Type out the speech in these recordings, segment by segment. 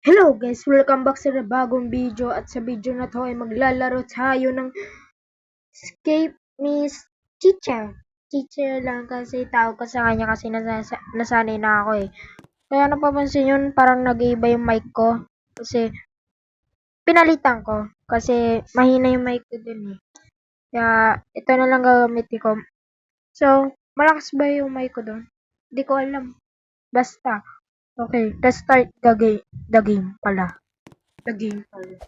Hello guys! Welcome back sa bagong video at sa video na to ay maglalaro tayo ng Escape Miss Teacher. Teacher lang kasi tawag ko sa kanya kasi nasanay na ako eh. Kaya napapansin yun parang nag-iiba yung mic ko kasi pinalitan ko kasi mahina yung mic ko dun eh. Kaya ito na lang gagamitin ko. So, malakas ba yung mic ko dun? Hindi ko alam. Basta. Okay, let's start the game pala. The game pala.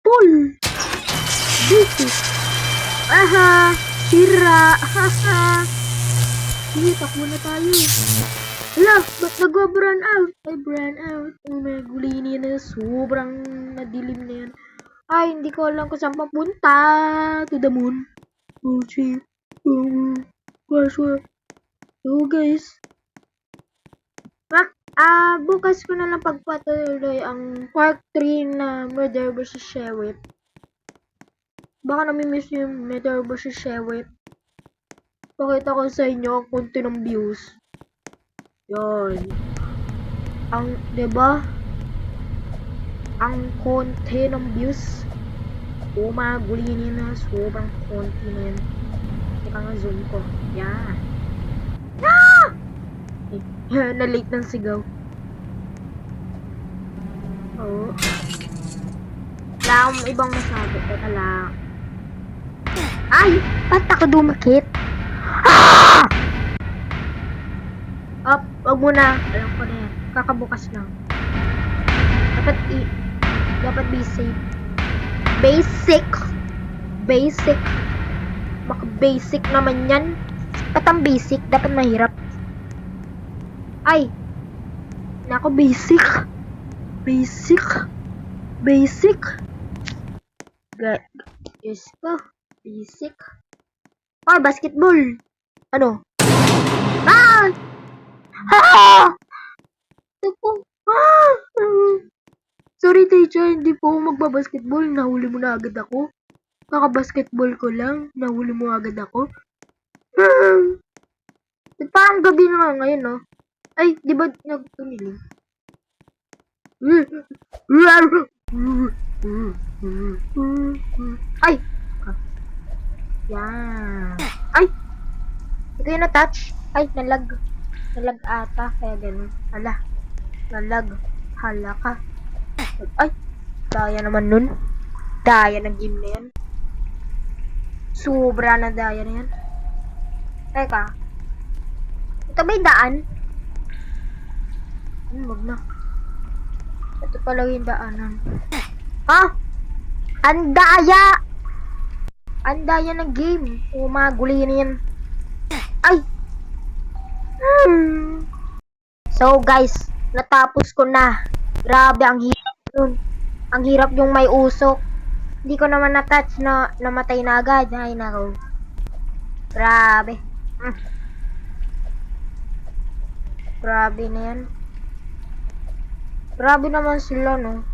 Pool! Basic! Aha! Sira! Haha! Sige, takbo na tayo. Hala, ba't nagwa-brown out? Ay, brown out. Oh my, gulini na sobrang madilim na yan. Ay, hindi ko alam kung saan papunta. To the moon. Oh, shit. So, guys. Bukas ko na lang pagpatuloy ang part 3 na Murder vs. Sheriff. Baka namimiss yung Murder vs. Sheriff. Pakita ko sa inyo ang konti ng views. Yan. Diba? Ang konti ng views. Gulinin na. Sobrang konti na yan. Teka nga, zoom ko. Yan. Ah! Na-late ng sigaw. Oo. Wala akong ibang masabi. Teka lang. Ay! Ba't ako dumakit? Ah! Wag muna. Alam ko na yan. Kakabukas lang. Dapat be safe. Basic. Baka basic naman yan. Ba't ang basic? Dapat mahirap. Ay! Nako, basic. Yes ko. Basic. Ay, basketball. Ano? Ah! Ah! Ito po. Ah! Sorry, teacher. Hindi po ako magbabasketball. Nahuli mo na agad ako. Kaka-basketball ko lang. Nahuli mo agad ako. Parang gabi na nga ngayon, no? Ay, di ba nagtumiling? Ay! Yan. Ay! Ito yung na-touch. Ay, nalag. Nalag ata. Kaya ganun. Hala. Nalag. Hala ka. Ay! Daya naman nun. Daya ng game na yan. Sobra na daya na yan. Teka. Ito ba yung daan? Wag na. Ito pala yung daanan. Ha? Ang daya! Ang daya ng game. Guli na yan. Ay! So guys, natapos ko na. Grabe, ang hirap nun. Ang hirap yung may usok. Hindi ko naman na-touch na namatay na agad. Ay nako. Grabe. Grabe na yan. Grabe naman sila, no?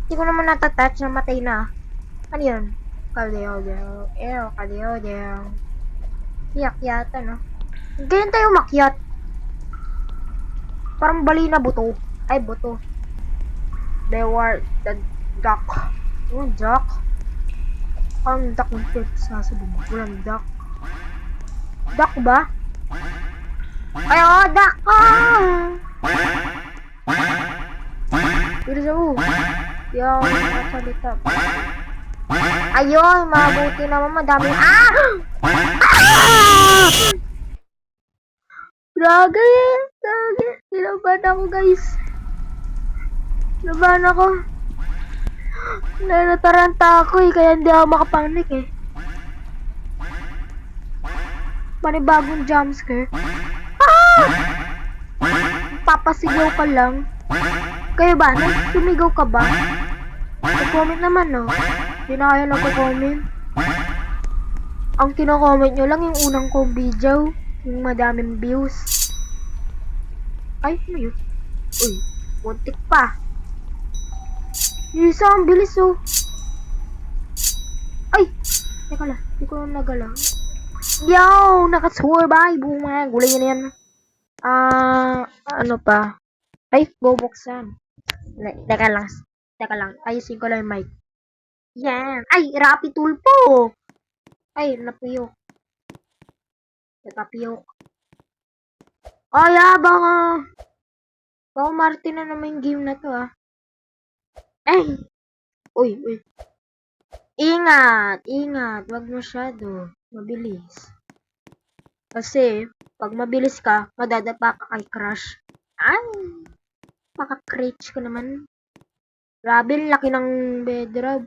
Hindi ko naman natatouch, namatay na. Ano yun? Kaleo. Iyak yata, no? Ganyan tayo makyat. Parang bali na buto. Ay, buto. Beware the duck. Yung duck? Parang duck ng sasabi mo. Walang duck. Duck ba? Ay, duck! Pero sa yung salita. Ayun, mabuti naman, madami. Grabe. Kinabahan ako, guys. Kinabahan ako. Nataranta ako kaya hindi ako makapanik eh. Panibagong jumpscare. Papasigaw ka lang. Kayo ba? Sumigaw ka ba? Nag-comment naman, no? Hindi na kayo nag-comment. Ang kino-comment nyo lang yung unang kong video. Yung madaming views. Ay, ano yun? Uy, muntik pa. Yung isa ang bilis, oh. Ay! Teka lang, hindi ko na nagalaw. Yo! Nakasurvive! Mga gulay na yan. Ano pa? Ay, bubuksan. Teka lang. Teka lang. Ayusin ko lang yung mic. Yan. Ay, Rappi Tulpo. Ay, napiyok. Napapiyok. Ay, baka Martin na naman yung game na to, ah. Ay. Uy. Ingat. Wag masyado. Mabilis. Kasi, pag mabilis ka, madadapa ka kay Crush. Ay. Maka-cringe ko naman. Grabe, laki ng bedrock.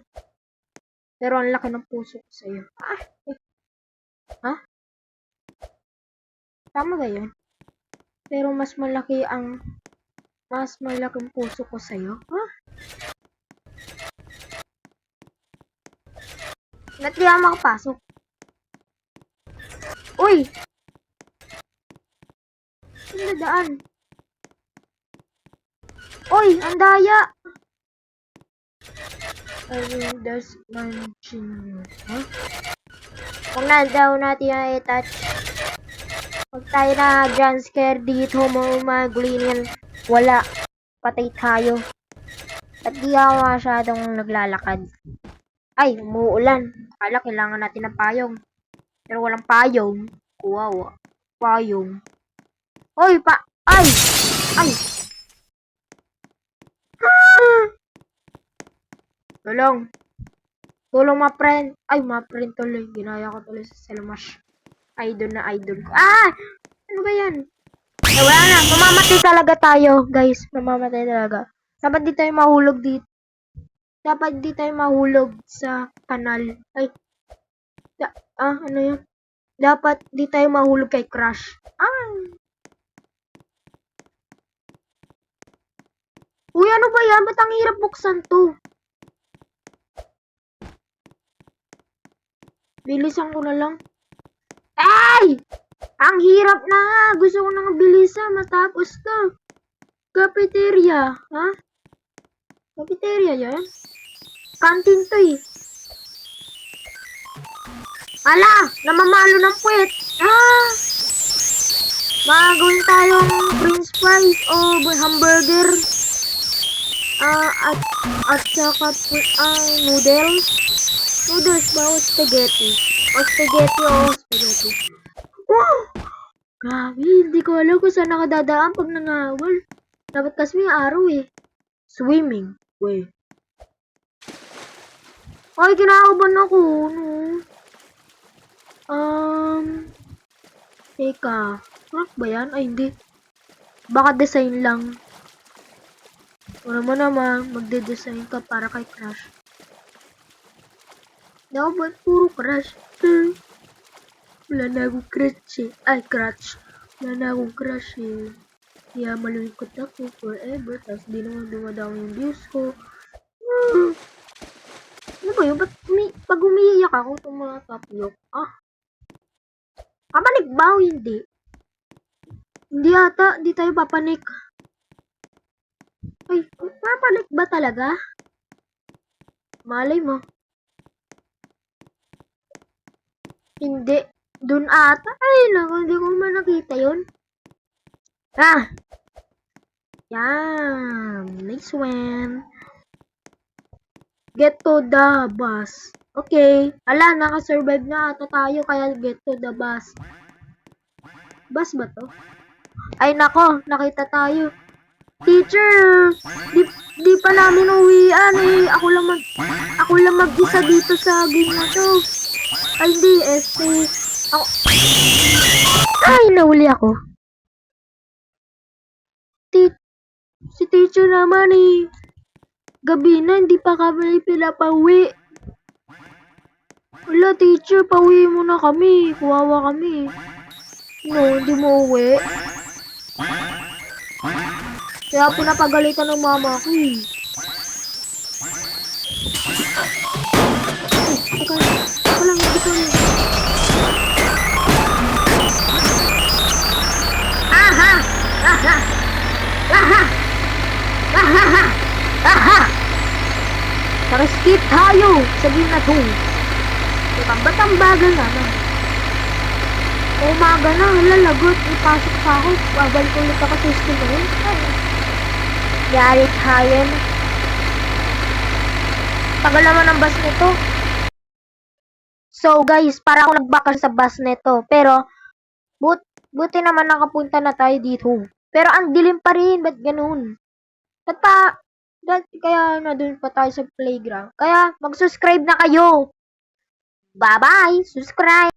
Pero ang laki ng puso ko sa'yo. Ha? Tama ba yun? Pero mas malaking puso ko sa'yo. Ha? Ba't di ako makapasok? Uy! Saan dadaan? Uy! Ang daya! I mean, there's mansion. Huh? Huwag na daw natin yung i-touch. Huwag tayo na jump scare dito mga maglinian. Wala. Patay tayo. At di ako masyadong naglalakad. Ay, umuulan. Akala kailangan natin ng payong. Pero walang payong. Wow. Payong. Oy, Ay! Ay! Tulong. Tulong mga friend. Ay, mga friend tuloy. Ginaya ko tuloy sa Selmash. Idol na idol ko. Ano ba yan? Eh, wala na. Mamamatay talaga tayo, guys. Mamamatay talaga. Dapat di tayo mahulog dito. Dapat di tayo mahulog sa kanal. Ay. Ano yun? Dapat di tayo mahulog kay Crush. Uy, ano ba yan? Ba't ang hirap buksan to? Bilisan ko na lang. Ay! Ang hirap na nga. Gusto ko nang bilisan. Matapos to. Cafeteria. Ha? Cafeteria yan? Kantin to eh. Ala! Namamalo ng puwet. Magawin tayong french fries o hamburger. At saka noodles. Noodles ba o spaghetti? Spaghetti. Wow! Grabe, hindi ko alam kung saan nakadadaan pag nangawal. Dapat kasi may araw eh. Swimming. Wait. Ay, kinakabahan ako. No? Teka. Crack ba yan? Ay, hindi. Baka design lang. O naman, magde-design ka para kay Crush. Dapat puro Crush. Wala na akong crush eh. Ay, Crush. Wala na akong crush eh. Kaya malulungkot ako forever. Tapos di naman dumadami yung views ko. Ano ba yun? Ba't pag umiiyak ako itong mga tapyok? Papanik ba o hindi? Hindi ata. Di tayo papanik. Ay, papanik ba talaga? Malay mo. Hindi. Dun ata. Ay, naku, hindi ko man nakita yun. Yan. Next one. Get to the bus. Okay. Ala, nakasurvive na ata tayo kaya get to the bus. Bus ba to? Ay, nako. Nakita tayo. Teacher! Di pa namin uwian eh. Ako lang mag-isa dito sa game na to. Ay, hindi. Ay, nahuli ako. Si teacher naman eh. Gabi na, hindi pa kami pinapauwi. Wala, teacher, pauwi mo na kami. Kuwawa kami. No, hindi mo uwi. Kaya pinapagalitan ng mama ko eh. Teka lang, hindi kami. Naka-skip tayo sa game na to. Tambagal naman. Umaga na, lalagot. Ipasok pa ako. Babalik ulit ako sa school ngayon. Yari tayo na. Tagal naman ang bus nito. So guys, para ako nagbakal sa bus nito. Pero, buti naman nakapunta na tayo dito. Pero ang dilim pa rin. Ba't ganun? Kaya na dun pa tayo sa playground. Kaya mag-subscribe na kayo. Bye-bye! Subscribe!